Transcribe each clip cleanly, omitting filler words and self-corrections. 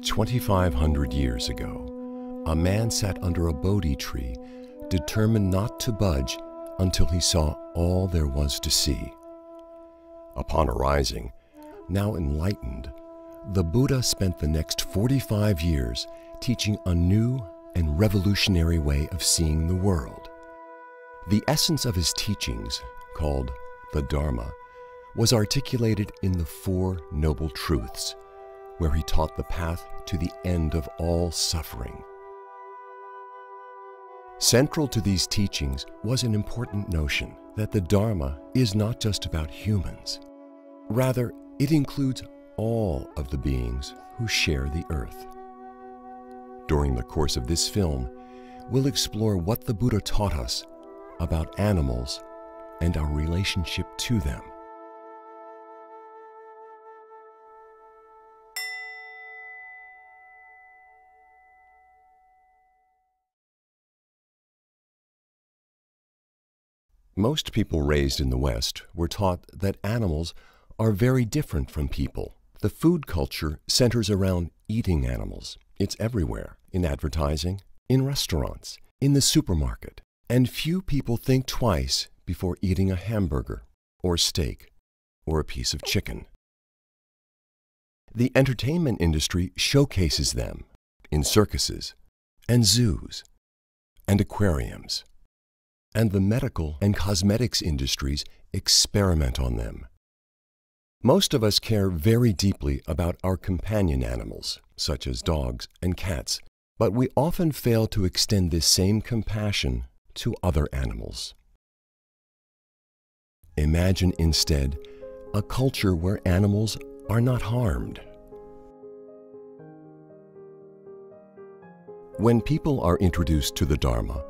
2,500 years ago, a man sat under a Bodhi tree, determined not to budge until he saw all there was to see. Upon arising, now enlightened, the Buddha spent the next 45 years teaching a new and revolutionary way of seeing the world. The essence of his teachings, called the Dharma, was articulated in the Four Noble Truths, where he taught the path to the end of all suffering. Central to these teachings was an important notion that the Dharma is not just about humans. Rather, it includes all of the beings who share the earth. During the course of this film, we'll explore what the Buddha taught us about animals and our relationship to them. Most people raised in the West were taught that animals are very different from people. The food culture centers around eating animals. It's everywhere, in advertising, in restaurants, in the supermarket, and few people think twice before eating a hamburger, or steak, or a piece of chicken. The entertainment industry showcases them in circuses, and zoos, and aquariums. And the medical and cosmetics industries experiment on them. Most of us care very deeply about our companion animals, such as dogs and cats, but we often fail to extend this same compassion to other animals. Imagine instead a culture where animals are not harmed. When people are introduced to the Dharma,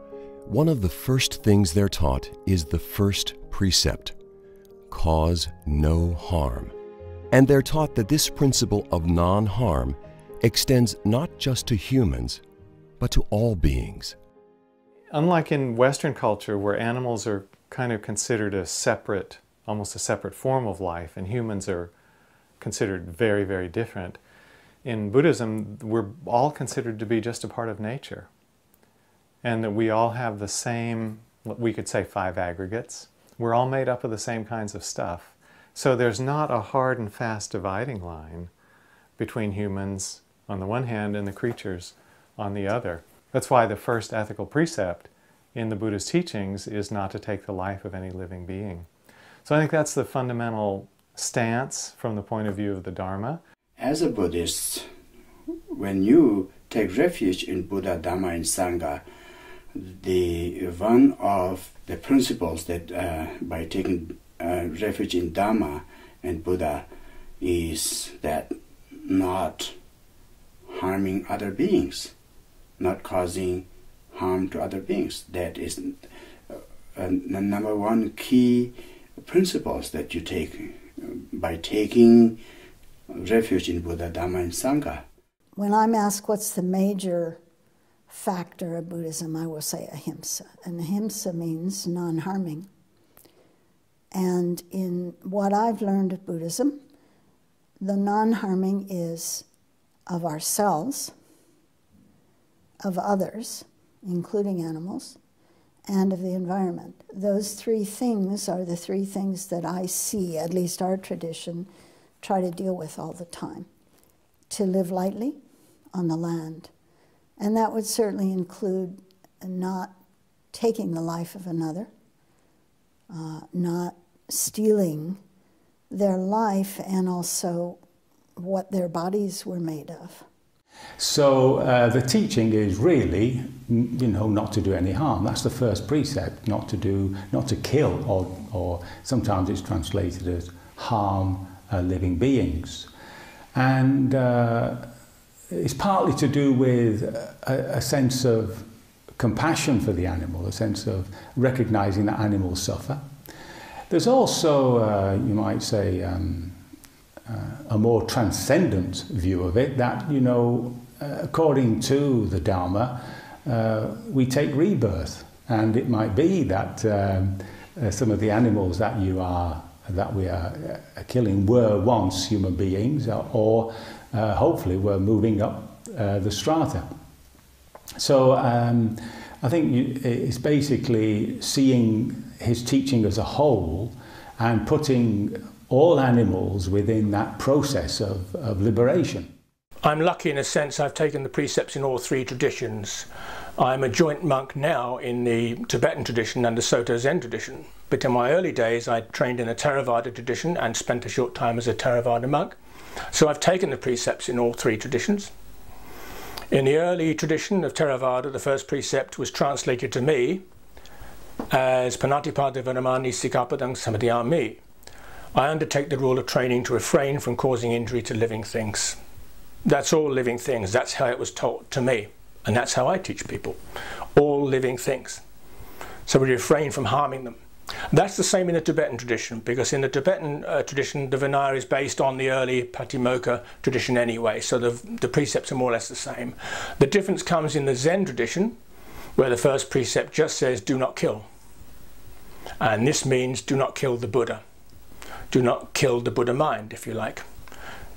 one of the first things they're taught is the first precept: cause no harm. And they're taught that this principle of non-harm extends not just to humans, but to all beings. Unlike in Western culture, where animals are kind of considered a separate, almost a separate form of life, and humans are considered very, very different, in Buddhism, we're all considered to be just a part of nature. And that we all have the same, we could say 5 aggregates. We're all made up of the same kinds of stuff. So there's not a hard and fast dividing line between humans on the one hand and the creatures on the other. That's why the first ethical precept in the Buddha's teachings is not to take the life of any living being. So I think that's the fundamental stance from the point of view of the Dharma. As a Buddhist, when you take refuge in Buddha, Dharma, and Sangha, one of the principles that by taking refuge in Dharma and Buddha is that not harming other beings, not causing harm to other beings. That is the number one key principles that you take by taking refuge in Buddha, Dharma, and Sangha. When I'm asked what's the major factor of Buddhism, I will say ahimsa. And ahimsa means non-harming. And in what I've learned of Buddhism, the non-harming is of ourselves, of others, including animals, and of the environment. Those 3 things are the 3 things that I see, at least our tradition, try to deal with all the time. To live lightly on the land. And that would certainly include not taking the life of another, not stealing their life, and also what their bodies were made of. So the teaching is really, not to do any harm. That's the first precept, not to kill, or sometimes it's translated as harm living beings. And it's partly to do with a sense of compassion for the animal, a sense of recognizing that animals suffer. There's also, you might say, a more transcendent view of it, that, according to the Dharma, we take rebirth. And it might be that some of the animals that we are killing were once human beings, or hopefully we're moving up the strata. So I think it's basically seeing his teaching as a whole and putting all animals within that process of liberation. I'm lucky in a sense I've taken the precepts in all three traditions. I'm a joint monk now in the Tibetan tradition and the Soto Zen tradition. But in my early days I trained in a Theravada tradition and spent a short time as a Theravada monk. So I've taken the precepts in all three traditions. In the early tradition of Theravada, the first precept was translated to me as Panatipada Varamani Sikapadang Samadhyami. I undertake the rule of training to refrain from causing injury to living things. That's all living things. That's how it was taught to me. And that's how I teach people. All living things. So we refrain from harming them. That's the same in the Tibetan tradition, because in the Tibetan tradition, the Vinaya is based on the early Patimokkha tradition anyway, so the precepts are more or less the same. The difference comes in the Zen tradition, where the first precept just says, do not kill. And this means do not kill the Buddha. Do not kill the Buddha mind, if you like.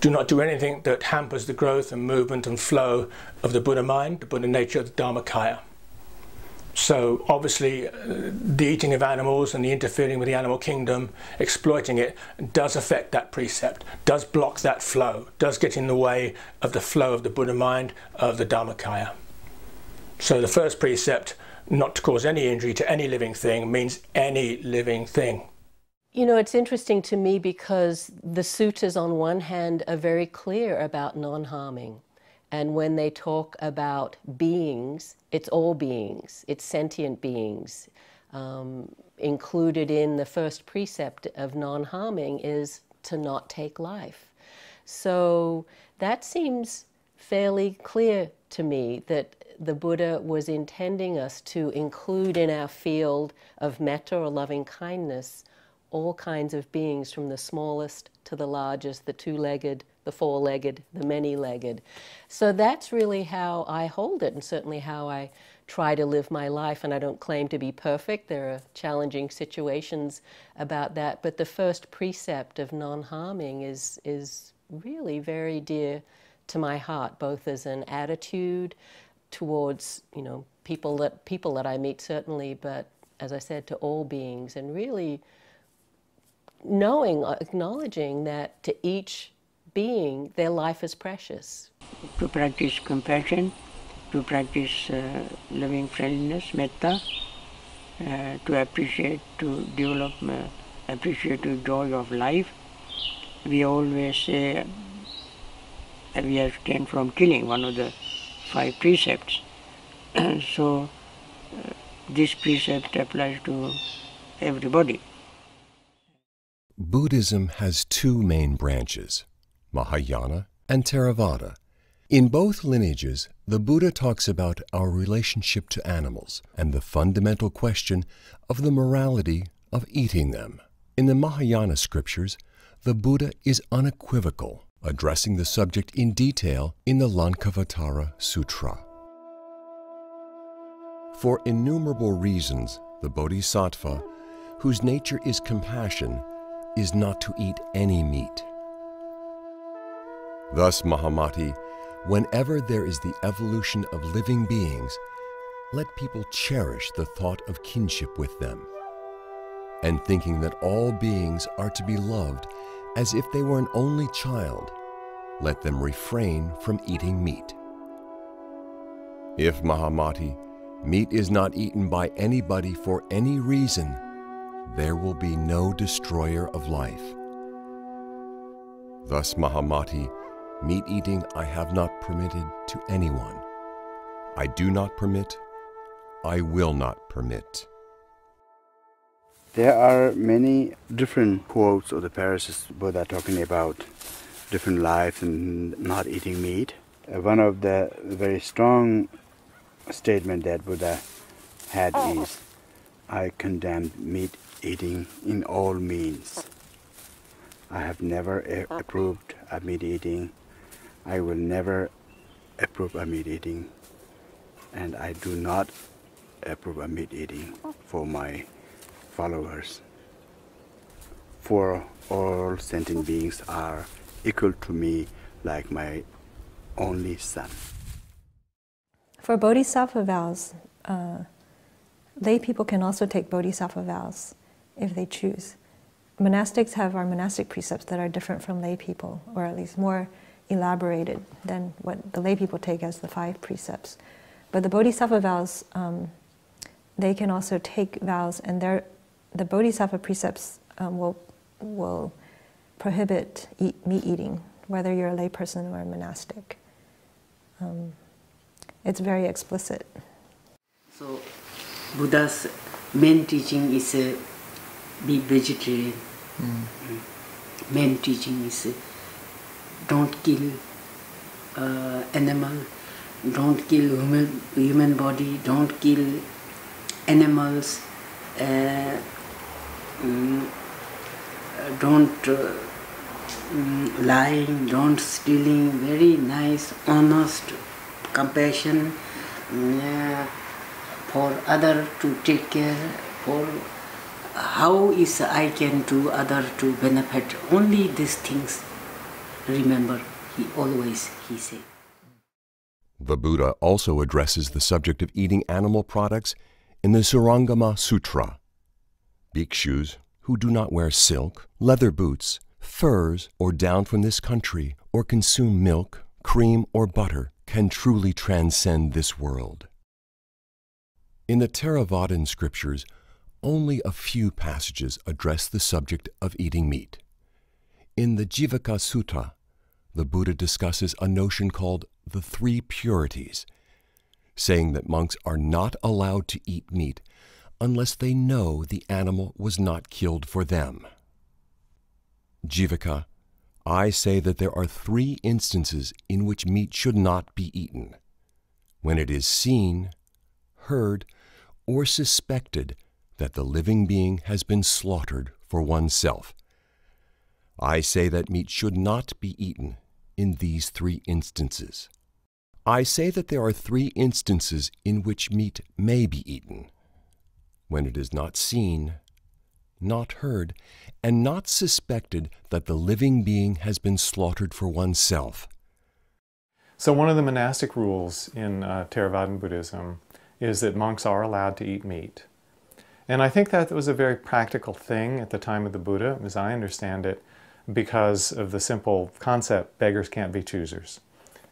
Do not do anything that hampers the growth and movement and flow of the Buddha mind, the Buddha nature, the Dharmakaya. So obviously the eating of animals and the interfering with the animal kingdom, exploiting it, does affect that precept, does block that flow, does get in the way of the flow of the Buddha mind, of the Dharmakaya. So the first precept, not to cause any injury to any living thing, means any living thing. You know, it's interesting to me because the suttas on one hand are very clear about non-harming. And when they talk about beings, it's all beings, it's sentient beings. Included in the first precept of non-harming is to not take life. So that seems fairly clear to me that the Buddha was intending us to include in our field of metta or loving kindness all kinds of beings, from the smallest to the largest, the two-legged, the four-legged, the many-legged. So that's really how I hold it, and certainly how I try to live my life. And I don't claim to be perfect. There are challenging situations about that. But the first precept of non-harming is really very dear to my heart, both as an attitude towards, you know, people that I meet, certainly, but as I said, to all beings, and really acknowledging that to each being, their life is precious. To practice compassion, to practice loving friendliness, metta, to appreciate, to develop appreciative joy of life. We always say we abstain from killing, one of the 5 precepts. So this precept applies to everybody. Buddhism has 2 main branches, Mahayana and Theravada. In both lineages, the Buddha talks about our relationship to animals and the fundamental question of the morality of eating them. In the Mahayana scriptures, the Buddha is unequivocal, addressing the subject in detail in the Lankavatara Sutra. For innumerable reasons, the Bodhisattva, whose nature is compassion, is not to eat any meat. Thus, Mahamati, whenever there is the evolution of living beings, let people cherish the thought of kinship with them, and thinking that all beings are to be loved as if they were an only child, let them refrain from eating meat. If, Mahamati, meat is not eaten by anybody for any reason, there will be no destroyer of life. Thus, Mahamati, meat eating I have not permitted to anyone. I do not permit, I will not permit. There are many different quotes of the Parasist Buddha talking about different lives and not eating meat. One of the very strong statements that Buddha had is, I condemn meat eating in all means. I have never approved of meat eating. I will never approve of meat eating. And I do not approve of meat eating for my followers. For all sentient beings are equal to me, like my only son. For bodhisattva vows, lay people can also take bodhisattva vows if they choose. Monastics have our monastic precepts that are different from lay people, or at least more elaborated than what the lay people take as the 5 precepts. But the bodhisattva vows, they can also take vows, and the bodhisattva precepts will prohibit meat eating, whether you're a lay person or a monastic. It's very explicit. So Buddha's main teaching is be vegetarian. Main teaching is don't kill animal, don't kill human body, don't kill animals, don't lying, don't stealing, very nice, honest, compassion for other to take care, for how is I can do other to benefit. Only these things remember, he said. The Buddha also addresses the subject of eating animal products in the Surangama Sutra. Bhikshus who do not wear silk, leather boots, furs, or down from this country, or consume milk, cream, or butter, can truly transcend this world. In the Theravadan scriptures, only a few passages address the subject of eating meat. In the Jivaka Sutta, the Buddha discusses a notion called the 3 purities, saying that monks are not allowed to eat meat unless they know the animal was not killed for them. Jivaka, I say that there are 3 instances in which meat should not be eaten: when it is seen, heard, or suspected that the living being has been slaughtered for oneself. I say that meat should not be eaten in these 3 instances. I say that there are 3 instances in which meat may be eaten: when it is not seen, not heard, and not suspected that the living being has been slaughtered for oneself. So one of the monastic rules in Theravadan Buddhism is that monks are allowed to eat meat. And I think that was a very practical thing at the time of the Buddha, as I understand it, because of the simple concept, beggars can't be choosers.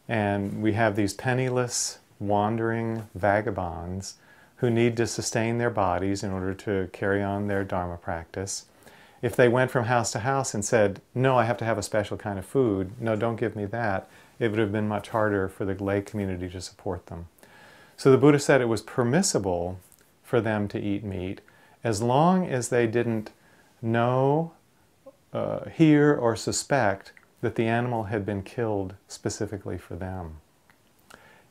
And we have these penniless, wandering vagabonds who need to sustain their bodies in order to carry on their Dharma practice. If they went from house to house and said, no, I have to have a special kind of food, no, don't give me that, it would have been much harder for the lay community to support them. So the Buddha said it was permissible for them to eat meat as long as they didn't know, hear, or suspect that the animal had been killed specifically for them.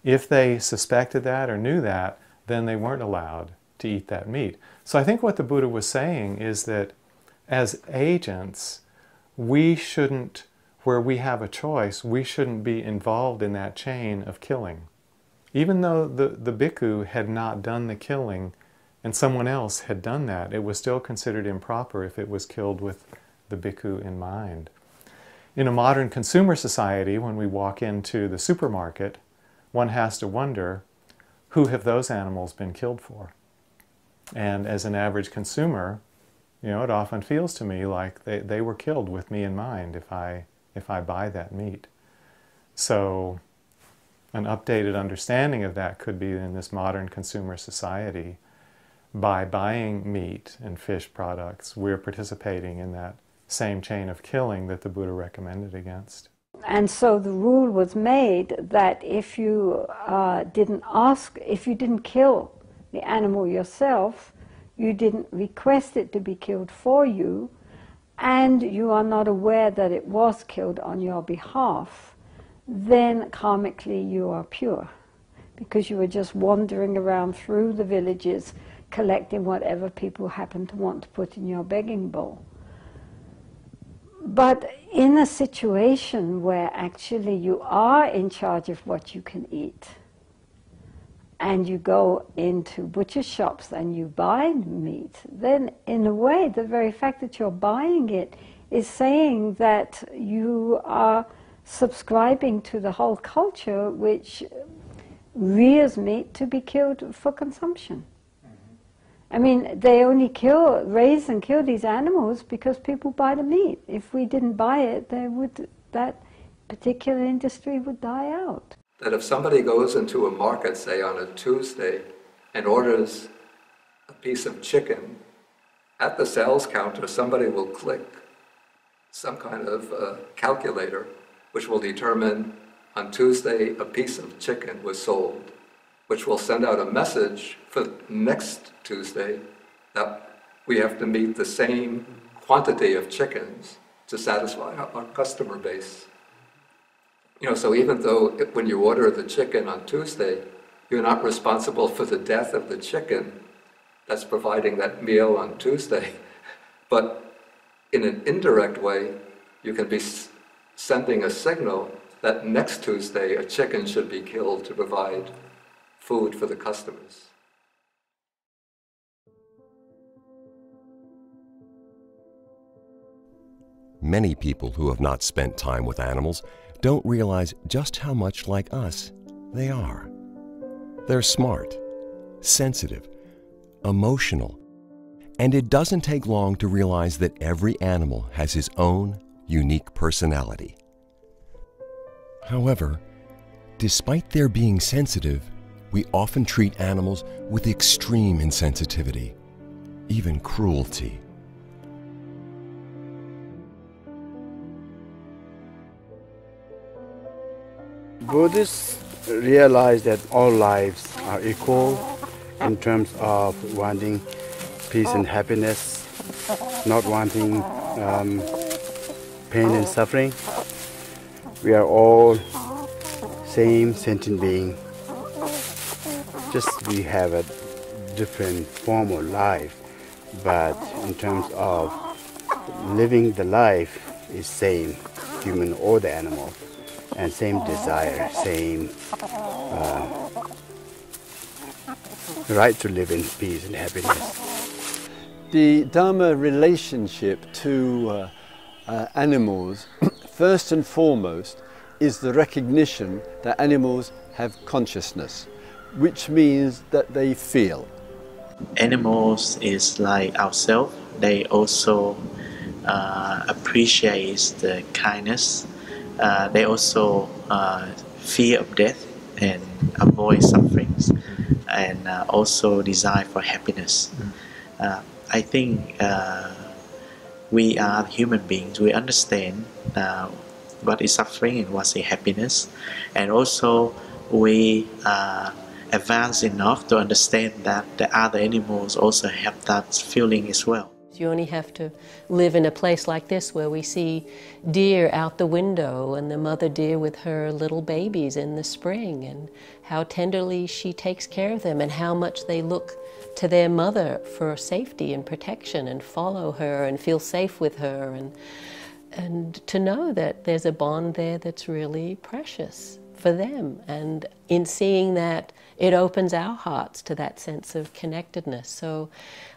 If they suspected that or knew that, then they weren't allowed to eat that meat. So I think what the Buddha was saying is that as agents, we shouldn't, where we have a choice, we shouldn't be involved in that chain of killing. Even though the bhikkhu had not done the killing and someone else had done that, it was still considered improper if it was killed with the bhikkhu in mind. In a modern consumer society, when we walk into the supermarket, one has to wonder, who have those animals been killed for? And as an average consumer, you know, it often feels to me like they were killed with me in mind if I buy that meat. So an updated understanding of that could be in this modern consumer society. By buying meat and fish products, we're participating in that same chain of killing that the Buddha recommended against. And so the rule was made that if you if you didn't kill the animal yourself, you didn't request it to be killed for you, and you are not aware that it was killed on your behalf, then karmically you are pure, because you were just wandering around through the villages collecting whatever people happen to want to put in your begging bowl. But in a situation where actually you are in charge of what you can eat, and you go into butcher shops and you buy meat, then in a way the very fact that you're buying it is saying that you are subscribing to the whole culture which rears meat to be killed for consumption. I mean, they only raise and kill these animals because people buy the meat. If we didn't buy it, that particular industry would die out. That if somebody goes into a market, say on a Tuesday, and orders a piece of chicken, at the sales counter somebody will click some kind of calculator which will determine on Tuesday a piece of chicken was sold, which will send out a message for next Tuesday that we have to meet the same quantity of chickens to satisfy our customer base. You know, so even though when you order the chicken on Tuesday, you're not responsible for the death of the chicken that's providing that meal on Tuesday, but in an indirect way, you can be sending a signal that next Tuesday a chicken should be killed to provide food for the customers. Many people who have not spent time with animals don't realize just how much like us they are. They're smart, sensitive, emotional, and it doesn't take long to realize that every animal has his own unique personality. However, despite their being sensitive, we often treat animals with extreme insensitivity, even cruelty. Buddhists realize that all lives are equal in terms of wanting peace and happiness, not wanting pain and suffering. We are all same sentient being. Just we have a different form of life, but in terms of living the life is same, human or the animal, and same desire, same right to live in peace and happiness. The Dharma relationship to animals, first and foremost, is the recognition that animals have consciousness, which means that they feel. Animals is like ourselves. They also appreciate the kindness. They also fear of death and avoid sufferings, and also desire for happiness. I think we are human beings. We understand what is suffering and what is happiness, and also we advanced enough to understand that the other animals also have that feeling as well. You only have to live in a place like this where we see deer out the window and the mother deer with her little babies in the spring, and how tenderly she takes care of them and how much they look to their mother for safety and protection and follow her and feel safe with her, and to know that there's a bond there that's really precious for them. And in seeing that, it opens our hearts to that sense of connectedness. So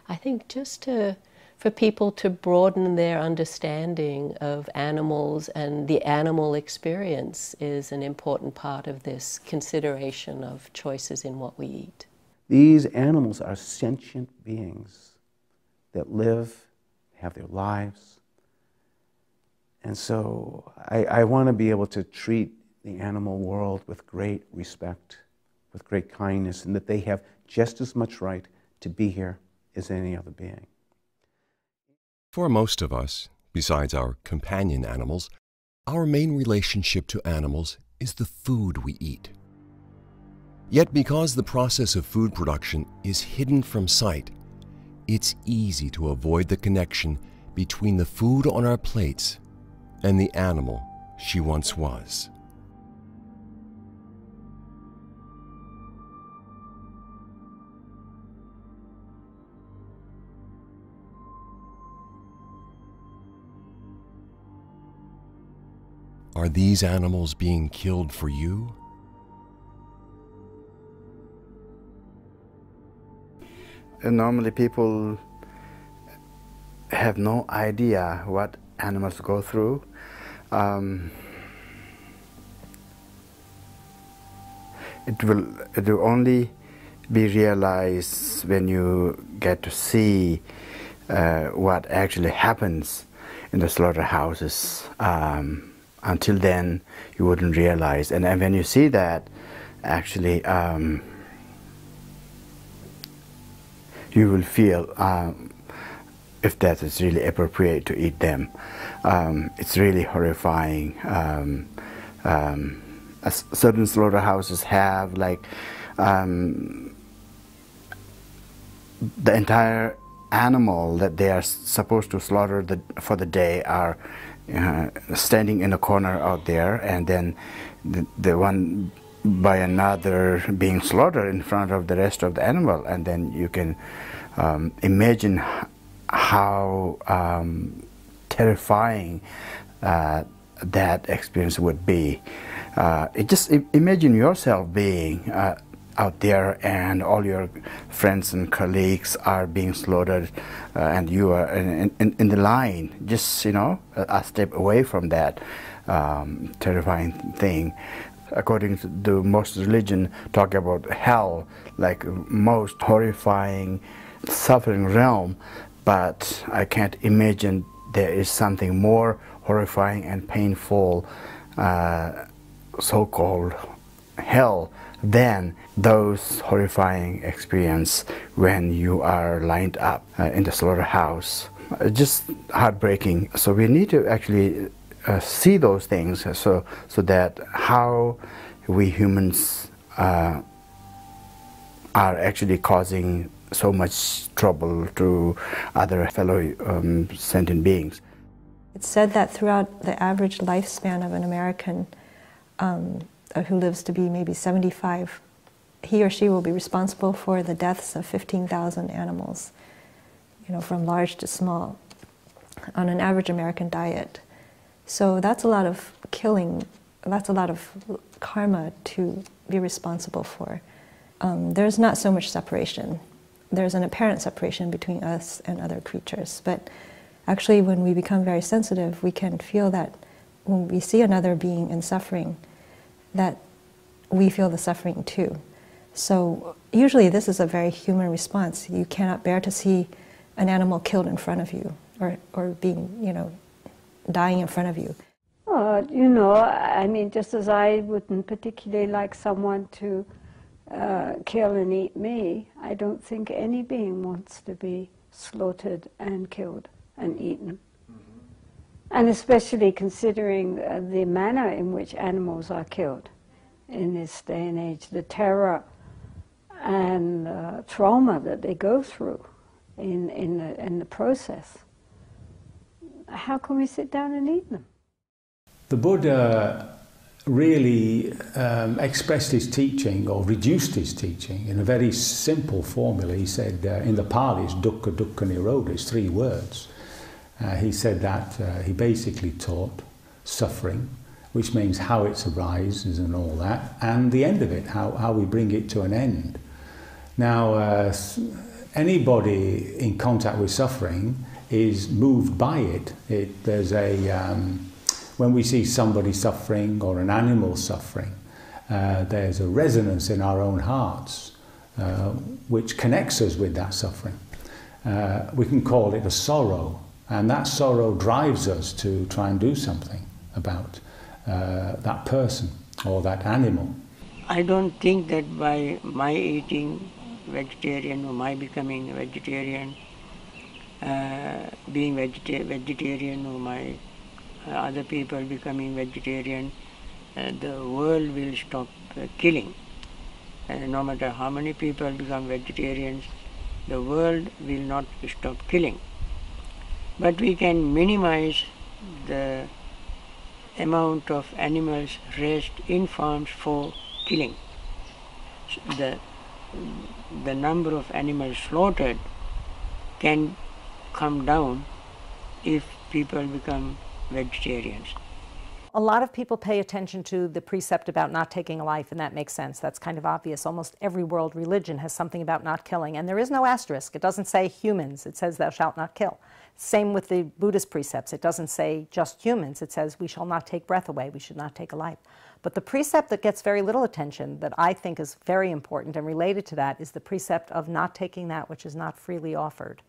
I think just for people to broaden their understanding of animals and the animal experience is an important part of this consideration of choices in what we eat. These animals are sentient beings that live, have their lives. And so I want to be able to treat the animal world with great respect, with great kindness, and that they have just as much right to be here as any other being. For most of us, besides our companion animals, our main relationship to animals is the food we eat. Yet because the process of food production is hidden from sight, it's easy to avoid the connection between the food on our plates and the animal she once was. Are these animals being killed for you? And normally people have no idea what animals go through. It will only be realized when you get to see what actually happens in the slaughterhouses. Until then, you wouldn't realize. And when you see that, actually, you will feel if that is really appropriate to eat them. It's really horrifying. Certain slaughterhouses have like the entire animal that they are supposed to slaughter for the day are standing in a corner out there, and then the one by another being slaughtered in front of the rest of the animal. And then you can imagine how terrifying that experience would be. Just imagine yourself being out there, and all your friends and colleagues are being slaughtered, and you are in the line, just a step away from that terrifying thing. According to the most religion, talk about hell like most horrifying suffering realm, but I can't imagine there is something more horrifying and painful, so-called hell, than those horrifying experience when you are lined up in the slaughterhouse. Just heartbreaking. So we need to actually see those things, so that how we humans are actually causing so much trouble to other fellow sentient beings. It's said that throughout the average lifespan of an American who lives to be maybe 75, he or she will be responsible for the deaths of 15,000 animals, from large to small, on an average American diet. So that's a lot of killing, that's a lot of karma to be responsible for. There's not so much separation. There's an apparent separation between us and other creatures, but actually when we become very sensitive, we can feel that when we see another being in suffering, that we feel the suffering too. So usually this is a very human response. You cannot bear to see an animal killed in front of you, or being, dying in front of you. I mean, just as I wouldn't particularly like someone to kill and eat me, I don't think any being wants to be slaughtered and killed and eaten. And especially considering the manner in which animals are killed in this day and age, the terror and trauma that they go through in the process. How can we sit down and eat them? The Buddha really expressed his teaching, or reduced his teaching, in a very simple formula. He said, in the Pali, it's dukkha, dukkha, nirodha, it's 3 words. He said that he basically taught suffering, which means how it arises and all that, and the end of it, how we bring it to an end. Now, anybody in contact with suffering is moved by it. There's when we see somebody suffering or an animal suffering, there's a resonance in our own hearts which connects us with that suffering. We can call it a sorrow, and that sorrow drives us to try and do something about that person or that animal. I don't think that by my eating vegetarian or my becoming a vegetarian, being vegetarian or my other people becoming vegetarian, the world will stop killing. No matter how many people become vegetarians, the world will not stop killing. But we can minimize the amount of animals raised in farms for killing. The number of animals slaughtered can come down if people become vegetarians. A lot of people pay attention to the precept about not taking a life, and that makes sense. That's kind of obvious. Almost every world religion has something about not killing, and there is no asterisk. It doesn't say humans. It says thou shalt not kill. Same with the Buddhist precepts. It doesn't say just humans. It says we shall not take breath away. We should not take a life. But the precept that gets very little attention, that I think is very important and related to that, is the precept of not taking that which is not freely offered.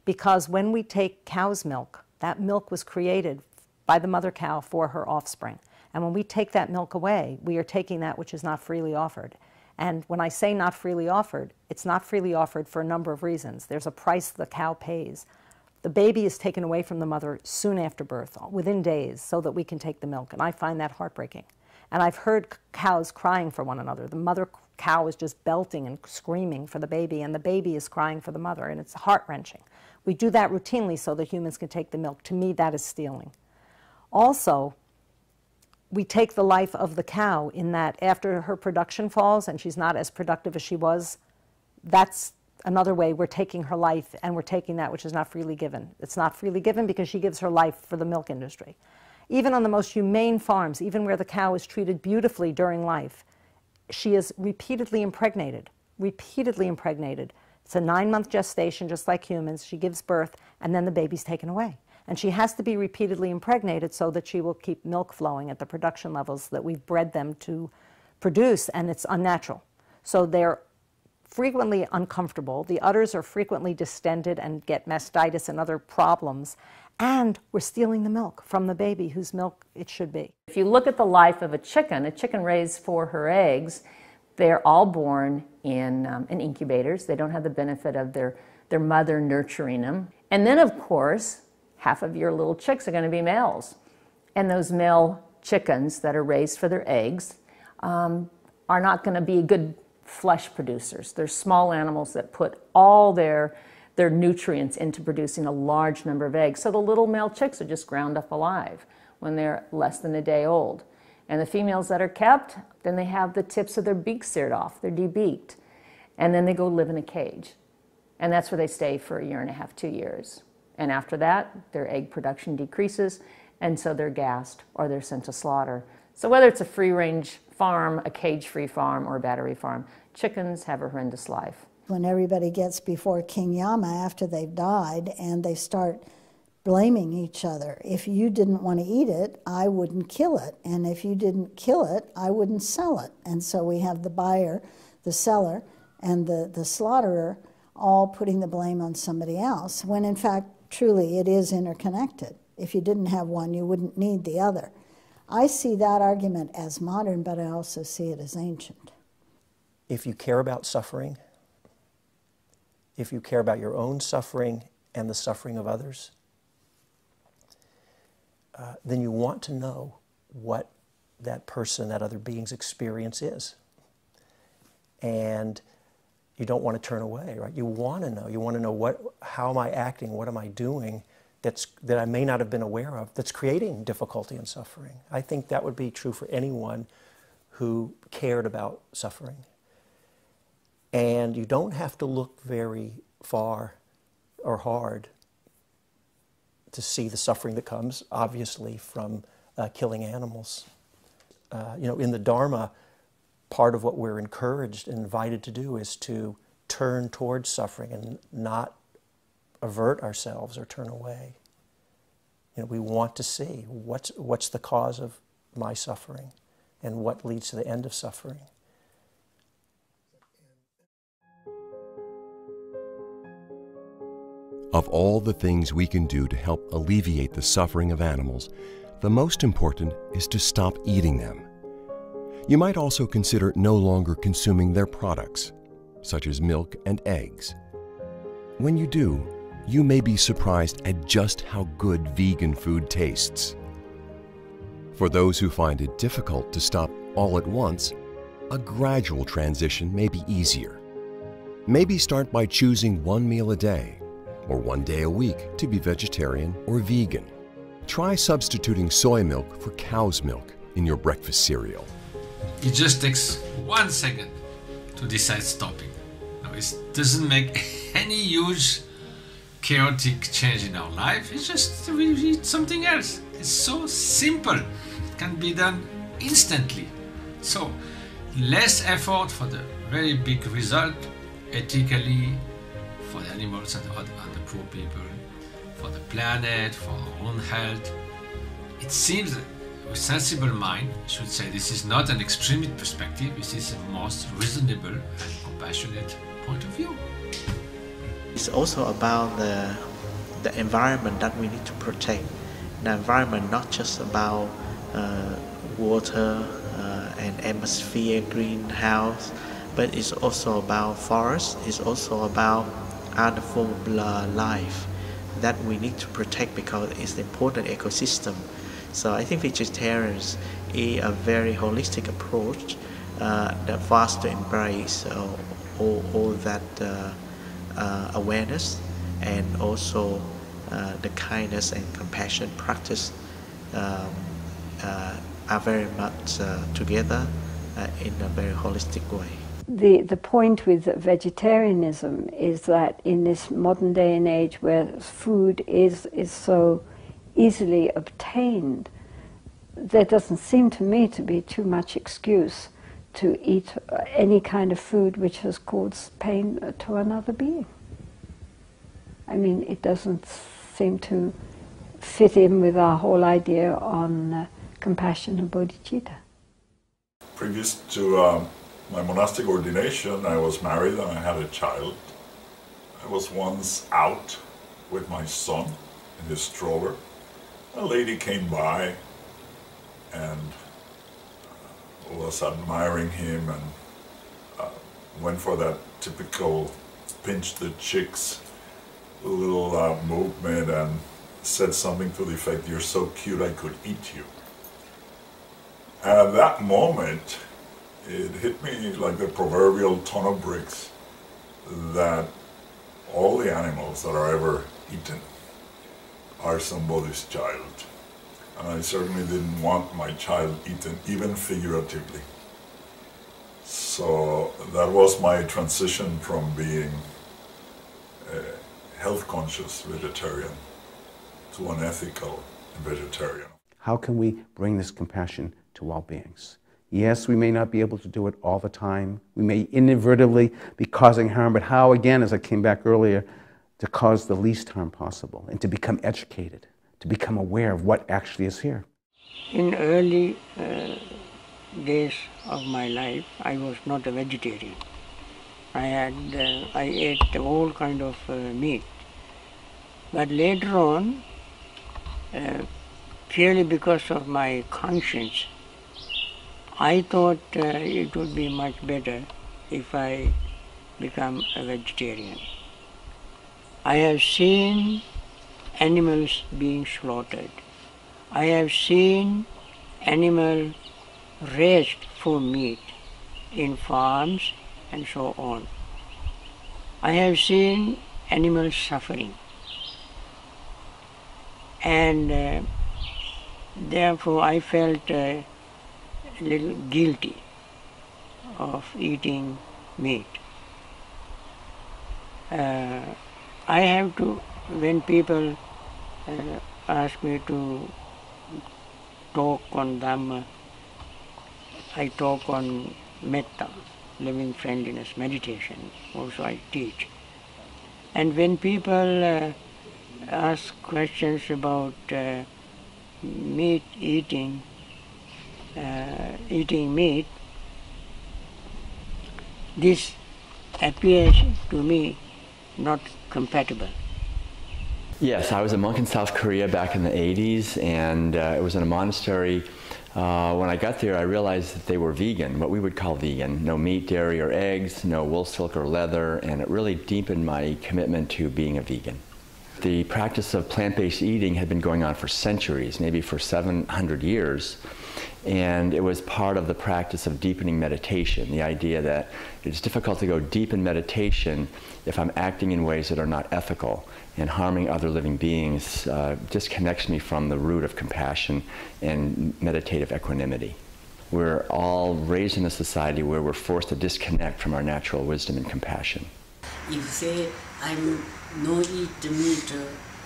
Because when we take cow's milk, that milk was created by the mother cow for her offspring. And when we take that milk away, we are taking that which is not freely offered. And when I say not freely offered, it's not freely offered for a number of reasons. There's a price the cow pays. The baby is taken away from the mother soon after birth, within days, so that we can take the milk. And I find that heartbreaking. And I've heard cows crying for one another. The mother cow is just belting and screaming for the baby, and the baby is crying for the mother, and it's heart-wrenching. We do that routinely so that humans can take the milk. To me, that is stealing. Also, we take the life of the cow in that after her production falls and she's not as productive as she was, that's another way we're taking her life, and we're taking that which is not freely given. It's not freely given because she gives her life for the milk industry. Even on the most humane farms, even where the cow is treated beautifully during life, she is repeatedly impregnated, repeatedly impregnated. It's a 9-month gestation, just like humans. She gives birth, and then the baby's taken away. And she has to be repeatedly impregnated so that she will keep milk flowing at the production levels that we've bred them to produce, and it's unnatural. So they're frequently uncomfortable. The udders are frequently distended and get mastitis and other problems. And we're stealing the milk from the baby whose milk it should be. If you look at the life of a chicken raised for her eggs, they're all born in incubators. They don't have the benefit of their mother nurturing them. And then, of course, half of your little chicks are going to be males. And those male chickens that are raised for their eggs are not going to be good flesh producers. They're small animals that put all their nutrients into producing a large number of eggs. So the little male chicks are just ground up alive when they're less than a day old. And the females that are kept, then they have the tips of their beaks seared off. They're debeaked. And then they go live in a cage. And that's where they stay for 1.5 years, 2 years. And after that, their egg production decreases, and so they're gassed or they're sent to slaughter. So whether it's a free-range farm, a cage-free farm, or a battery farm, chickens have a horrendous life. When everybody gets before King Yama after they've died and they start blaming each other. If you didn't want to eat it, I wouldn't kill it. And if you didn't kill it, I wouldn't sell it. And so we have the buyer, the seller, and the slaughterer all putting the blame on somebody else, when in fact, truly, it is interconnected. If you didn't have one, you wouldn't need the other. I see that argument as modern, but I also see it as ancient. If you care about suffering, if you care about your own suffering and the suffering of others, then you want to know what that person, that other being's experience is. And you don't want to turn away, right? You want to know. You want to know how am I acting, what am I doing that I may not have been aware of, that's creating difficulty and suffering. I think that would be true for anyone who cared about suffering. And you don't have to look very far or hard to see the suffering that comes, obviously, from killing animals. In the Dharma, part of what we're encouraged and invited to do is to turn towards suffering and not avert ourselves or turn away. We want to see what's the cause of my suffering and what leads to the end of suffering. Of all the things we can do to help alleviate the suffering of animals, the most important is to stop eating them. You might also consider no longer consuming their products, such as milk and eggs. When you do, you may be surprised at just how good vegan food tastes. For those who find it difficult to stop all at once, a gradual transition may be easier. Maybe start by choosing one meal a day or one day a week to be vegetarian or vegan. Try substituting soy milk for cow's milk in your breakfast cereal. It just takes 1 second to decide stopping. Now, it doesn't make any huge chaotic change in our life. It's just we eat something else. It's so simple. It can be done instantly. So less effort for the very big result, ethically, for the animals and the poor people, for the planet, for our own health. It seems that a sensible mind should say this is not an extremist perspective, this is the most reasonable and compassionate point of view. It's also about the environment that we need to protect. The environment not just about water and atmosphere, greenhouse, but it's also about forest, it's also about animal life that we need to protect because it's an important ecosystem. So I think vegetarians is a very holistic approach that for us to embrace all that awareness and also the kindness and compassion practice are very much together in a very holistic way. The point with vegetarianism is that in this modern day and age where food is so easily obtained, there doesn't seem to me to be too much excuse to eat any kind of food which has caused pain to another being. I mean, it doesn't seem to fit in with our whole idea on compassion and bodhicitta. Previous to my monastic ordination, I was married and I had a child. I was once out with my son in his stroller. A lady came by and was admiring him and went for that typical pinch the chicks little movement and said something to the effect, "You're so cute I could eat you." And at that moment, it hit me like the proverbial ton of bricks that all the animals that are ever eaten are somebody's child. And I certainly didn't want my child eaten, even figuratively. So that was my transition from being a health-conscious vegetarian to an ethical vegetarian. How can we bring this compassion to all beings? Yes, we may not be able to do it all the time. We may inadvertently be causing harm, but how, again, as I came back earlier, to cause the least harm possible and to become educated, to become aware of what actually is here. In early days of my life, I was not a vegetarian. I ate all kind of meat. But later on, purely because of my conscience, I thought it would be much better if I become a vegetarian. I have seen animals being slaughtered. I have seen animals raised for meat in farms and so on. I have seen animals suffering. And therefore I felt a little guilty of eating meat. I have to, when people ask me to talk on Dhamma, I talk on metta, living friendliness, meditation, also I teach. And when people ask questions about meat eating meat, this appears to me not compatible. Yes, I was a monk in South Korea back in the 80s, and it was in a monastery. When I got there, I realized that they were vegan, what we would call vegan. No meat, dairy, or eggs, no wool, silk, or leather, and it really deepened my commitment to being a vegan. The practice of plant-based eating had been going on for centuries, maybe for 700 years, and it was part of the practice of deepening meditation, the idea that it's difficult to go deep in meditation if I'm acting in ways that are not ethical, and harming other living beings disconnects me from the root of compassion and meditative equanimity. We're all raised in a society where we're forced to disconnect from our natural wisdom and compassion. If you say, I no eat meat,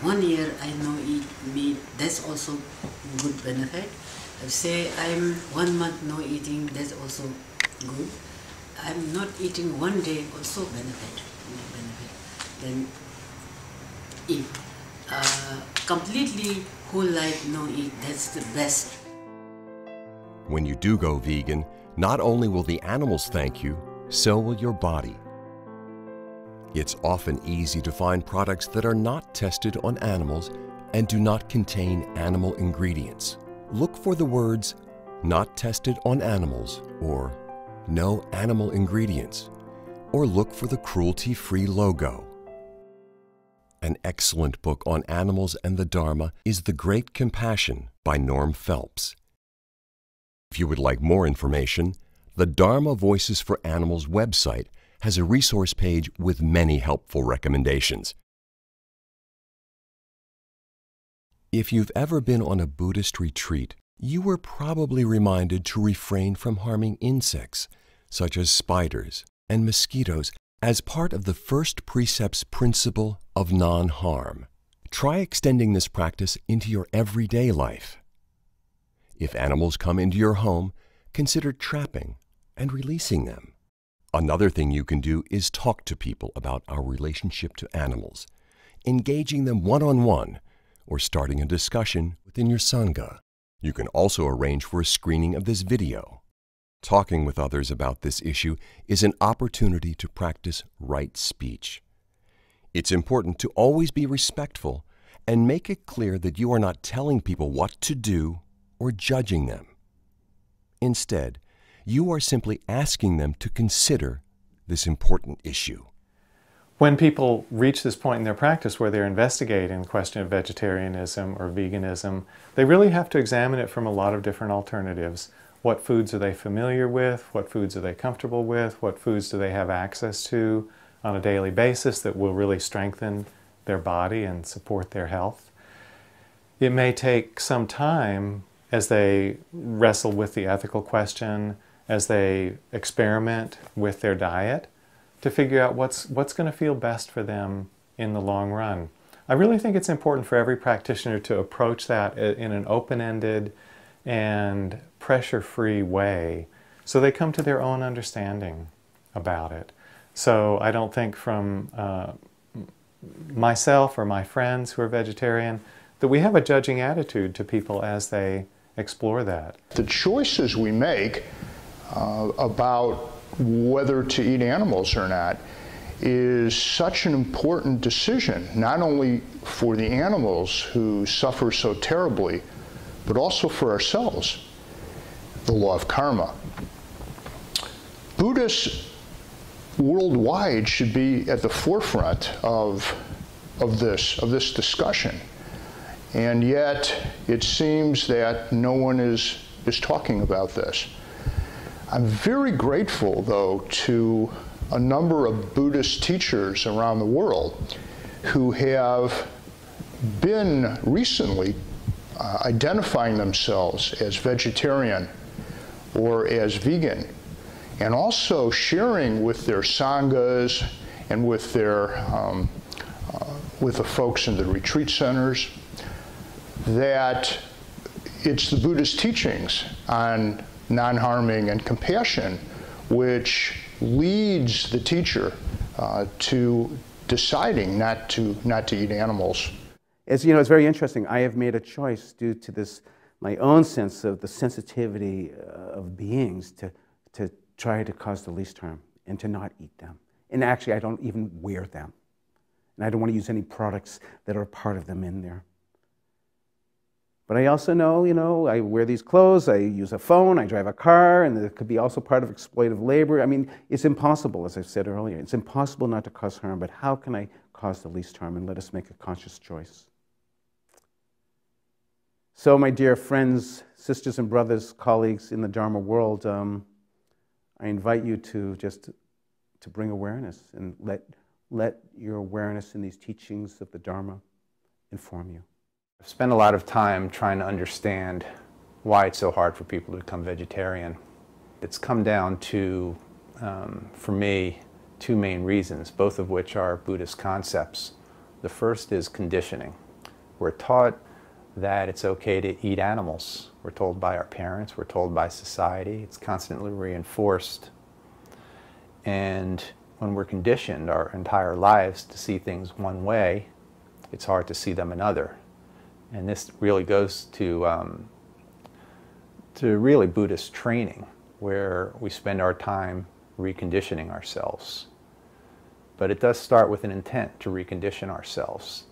1 year I no eat meat, that's also good benefit. Say I'm 1 month no eating, that's also good. I'm not eating 1 day, also benefit. Then eat. Completely whole life no eat, that's the best. When you do go vegan, not only will the animals thank you, so will your body. It's often easy to find products that are not tested on animals and do not contain animal ingredients. Look for the words, "not tested on animals," or "no animal ingredients," or look for the cruelty-free logo. An excellent book on animals and the Dharma is The Great Compassion by Norm Phelps. If you would like more information, the Dharma Voices for Animals website has a resource page with many helpful recommendations. If you've ever been on a Buddhist retreat, you were probably reminded to refrain from harming insects, such as spiders and mosquitoes, as part of the first precept's principle of non-harm. Try extending this practice into your everyday life. If animals come into your home, consider trapping and releasing them. Another thing you can do is talk to people about our relationship to animals, engaging them one-on-one, or starting a discussion within your Sangha. You can also arrange for a screening of this video. Talking with others about this issue is an opportunity to practice right speech. It's important to always be respectful and make it clear that you are not telling people what to do or judging them. Instead, you are simply asking them to consider this important issue. When people reach this point in their practice where they're investigating the question of vegetarianism or veganism, they really have to examine it from a lot of different alternatives. What foods are they familiar with? What foods are they comfortable with? What foods do they have access to on a daily basis that will really strengthen their body and support their health? It may take some time as they wrestle with the ethical question, as they experiment with their diet, to figure out what's going to feel best for them in the long run. I really think it's important for every practitioner to approach that in an open-ended and pressure-free way so they come to their own understanding about it. So I don't think from myself or my friends who are vegetarian that we have a judging attitude to people as they explore that. The choices we make about whether to eat animals or not is such an important decision, not only for the animals who suffer so terribly, but also for ourselves. The law of karma. Buddhists worldwide should be at the forefront of this discussion. And yet, it seems that no one is talking about this. I'm very grateful, though, to a number of Buddhist teachers around the world who have been recently identifying themselves as vegetarian or as vegan, and also sharing with their sanghas and with their with the folks in the retreat centers that it's the Buddhist teachings on non-harming and compassion which leads the teacher to deciding not to eat animals. As you know, it's very interesting. I have made a choice due to this, my own sense of the sensitivity of beings to try to cause the least harm and to not eat them. And actually, I don't even wear them. And I don't want to use any products that are part of them in there. But I also know, you know, I wear these clothes, I use a phone, I drive a car, and it could be also part of exploitative labor. I mean, it's impossible, as I said earlier. It's impossible not to cause harm, but how can I cause the least harm? And let us make a conscious choice. So, my dear friends, sisters and brothers, colleagues in the Dharma world, I invite you to just to bring awareness and let your awareness in these teachings of the Dharma inform you. I've spent a lot of time trying to understand why it's so hard for people to become vegetarian. It's come down to, for me, two main reasons, both of which are Buddhist concepts. The first is conditioning. We're taught that it's okay to eat animals. We're told by our parents, we're told by society, it's constantly reinforced. And when we're conditioned our entire lives to see things one way, it's hard to see them another. And this really goes to really Buddhist training, where we spend our time reconditioning ourselves. But it does start with an intent to recondition ourselves.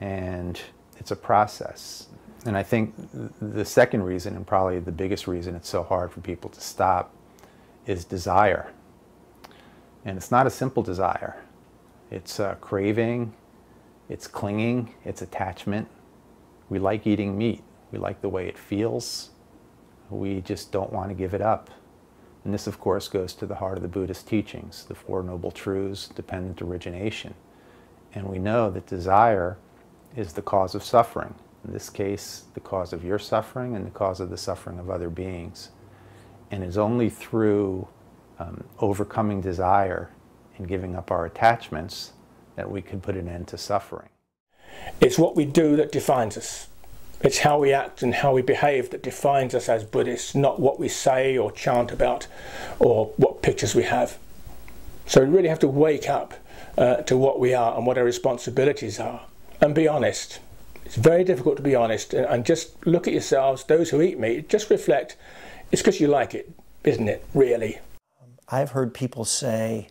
And it's a process. And I think the second reason, and probably the biggest reason it's so hard for people to stop, is desire. And it's not a simple desire. It's craving, it's clinging, it's attachment. We like eating meat. We like the way it feels. We just don't want to give it up. And this, of course, goes to the heart of the Buddhist teachings, the Four Noble Truths, dependent origination. And we know that desire is the cause of suffering. In this case, the cause of your suffering and the cause of the suffering of other beings. And it's only through overcoming desire and giving up our attachments that we can put an end to suffering. It's what we do that defines us. It's how we act and how we behave that defines us as Buddhists, not what we say or chant about or what pictures we have. So we really have to wake up to what we are and what our responsibilities are and be honest. It's very difficult to be honest and just look at yourselves, those who eat meat, just reflect. It's because you like it, isn't it, really? I've heard people say,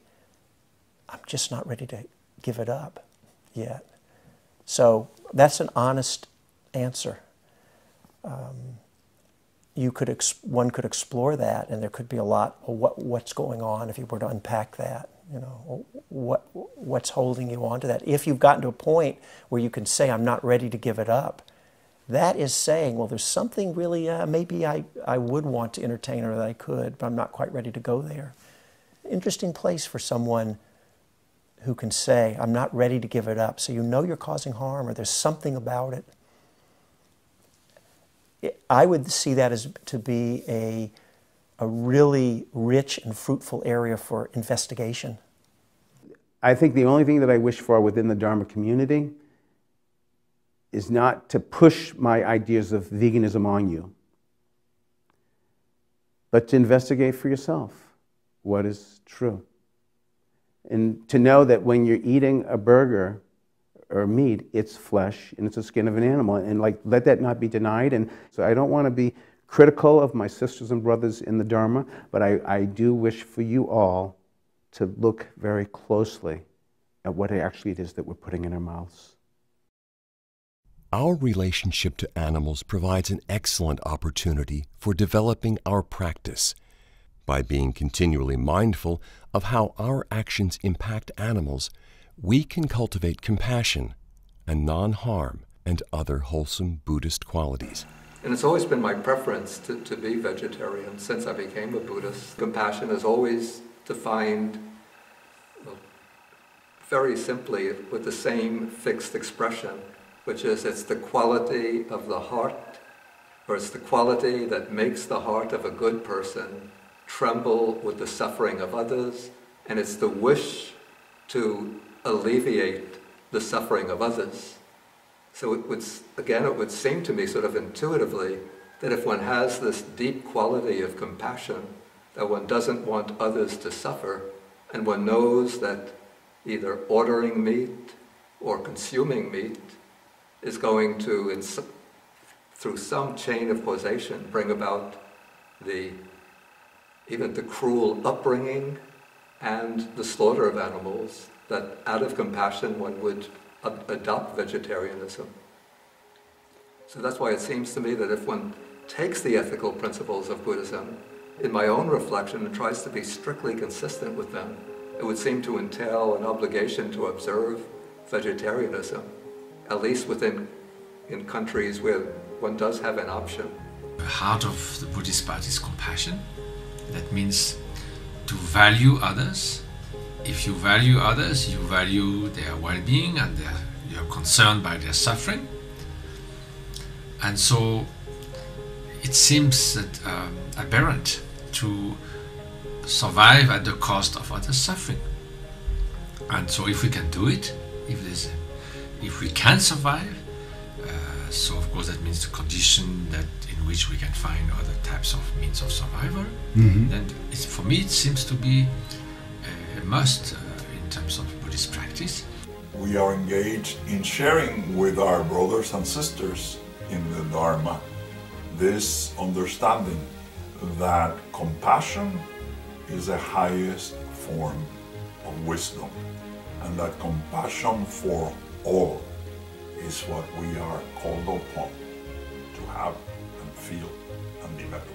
I'm just not ready to give it up yet. So that's an honest answer. One could explore that, and there could be a lot of what's going on if you were to unpack that. You know, what's holding you on to that? If you've gotten to a point where you can say, I'm not ready to give it up, that is saying, well, there's something really, maybe I would want to entertain or that I could, but I'm not quite ready to go there. Interesting place for someone who can say, I'm not ready to give it up. So you know you're causing harm or there's something about it. I would see that as to be a really rich and fruitful area for investigation. I think the only thing that I wish for within the Dharma community is not to push my ideas of veganism on you, but to investigate for yourself what is true. And to know that when you're eating a burger or meat, it's flesh and it's the skin of an animal, and like let that not be denied. And so I don't want to be critical of my sisters and brothers in the Dharma, but I do wish for you all to look very closely at what actually it is that we're putting in our mouths. Our relationship to animals provides an excellent opportunity for developing our practice by being continually mindful of how our actions impact animals. We can cultivate compassion and non-harm and other wholesome Buddhist qualities. And it's always been my preference to be vegetarian since I became a Buddhist. Compassion is always defined very simply with the same fixed expression, which is it's the quality of the heart, or it's the quality that makes the heart of a good person tremble with the suffering of others, and it's the wish to alleviate the suffering of others. So it would seem to me sort of intuitively that if one has this deep quality of compassion, that one doesn't want others to suffer, and one knows that either ordering meat or consuming meat is going to, through some chain of causation, bring about even the cruel upbringing and the slaughter of animals, that out of compassion one would adopt vegetarianism. So that's why it seems to me that if one takes the ethical principles of Buddhism in my own reflection and tries to be strictly consistent with them, it would seem to entail an obligation to observe vegetarianism, at least in countries where one does have an option. The heart of the Buddhist path is compassion. That means to value others. If you value others, you value their well-being and you're concerned by their suffering. And so it seems that aberrant to survive at the cost of others' suffering. And so if we can do it, if we can survive So of course that means the condition that in which we can find other types of means of survival. Then for me it seems to be a must in terms of Buddhist practice. We are engaged in sharing with our brothers and sisters in the Dharma this understanding that compassion is the highest form of wisdom, and that compassion for all is what we are called upon to have and feel and develop.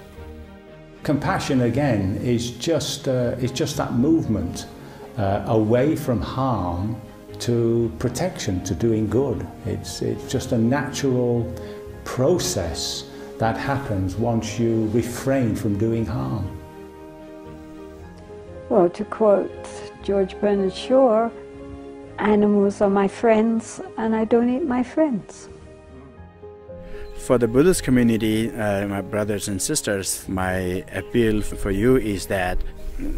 Compassion again is just that movement away from harm to protection, to doing good. It's just a natural process that happens once you refrain from doing harm. Well, to quote George Bernard Shaw, animals are my friends and I don't eat my friends. For the Buddhist community, my brothers and sisters, my appeal for you is that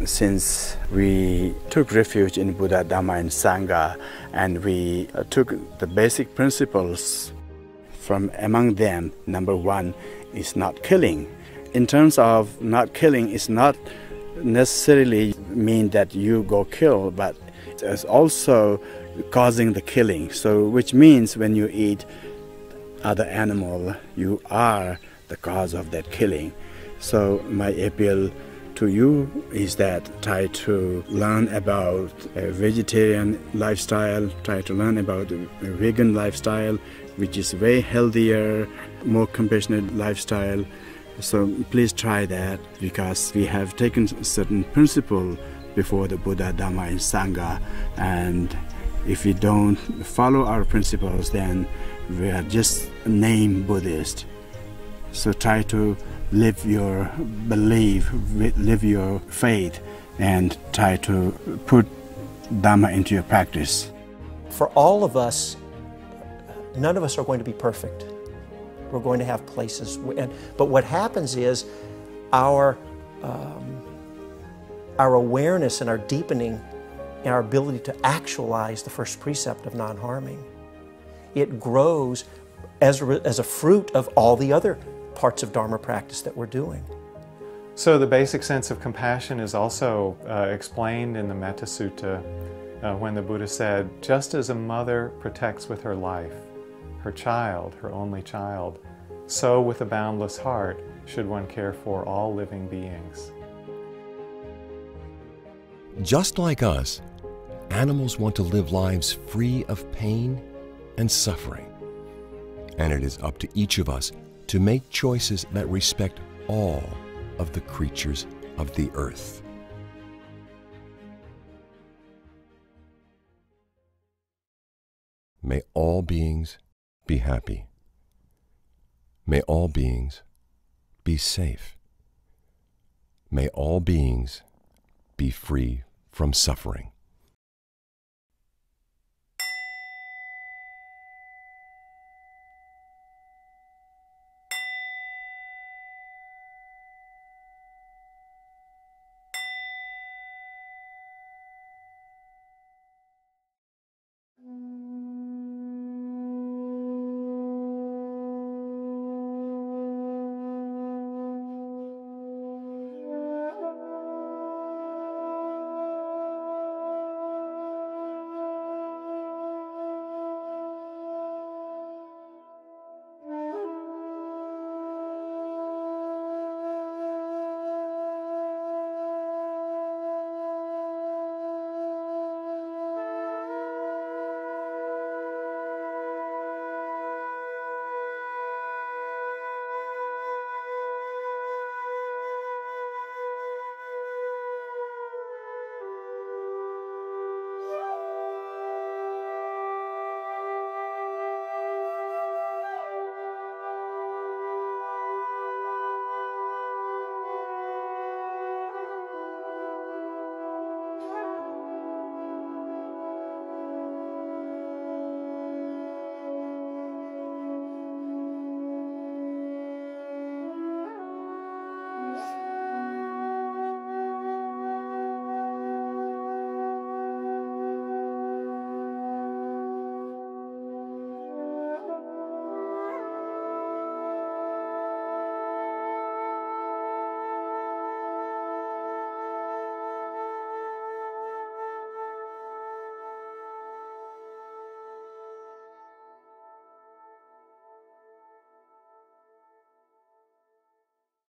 since we took refuge in Buddha, Dhamma and Sangha, and we took the basic principles from among them, number one is not killing. In terms of not killing, it's not necessarily mean that you go kill, but it's also causing the killing. So which means when you eat other animal, you are the cause of that killing. So my appeal to you is that try to learn about a vegetarian lifestyle, try to learn about a vegan lifestyle, which is way healthier, more compassionate lifestyle. So please try that, because we have taken certain principle before the Buddha, Dhamma and Sangha, and if we don't follow our principles, then we are just named Buddhist. So try to live your belief, live your faith, and try to put Dhamma into your practice. For all of us, none of us are going to be perfect. We're going to have places, but what happens is our awareness and our deepening and our ability to actualize the first precept of non-harming, it grows as a fruit of all the other parts of Dharma practice that we're doing. So the basic sense of compassion is also explained in the Metta Sutta when the Buddha said, just as a mother protects with her life her child, her only child, so with a boundless heart should one care for all living beings. Just like us, animals want to live lives free of pain and suffering. And it is up to each of us to make choices that respect all of the creatures of the earth. May all beings be happy. May all beings be safe. May all beings be free from suffering.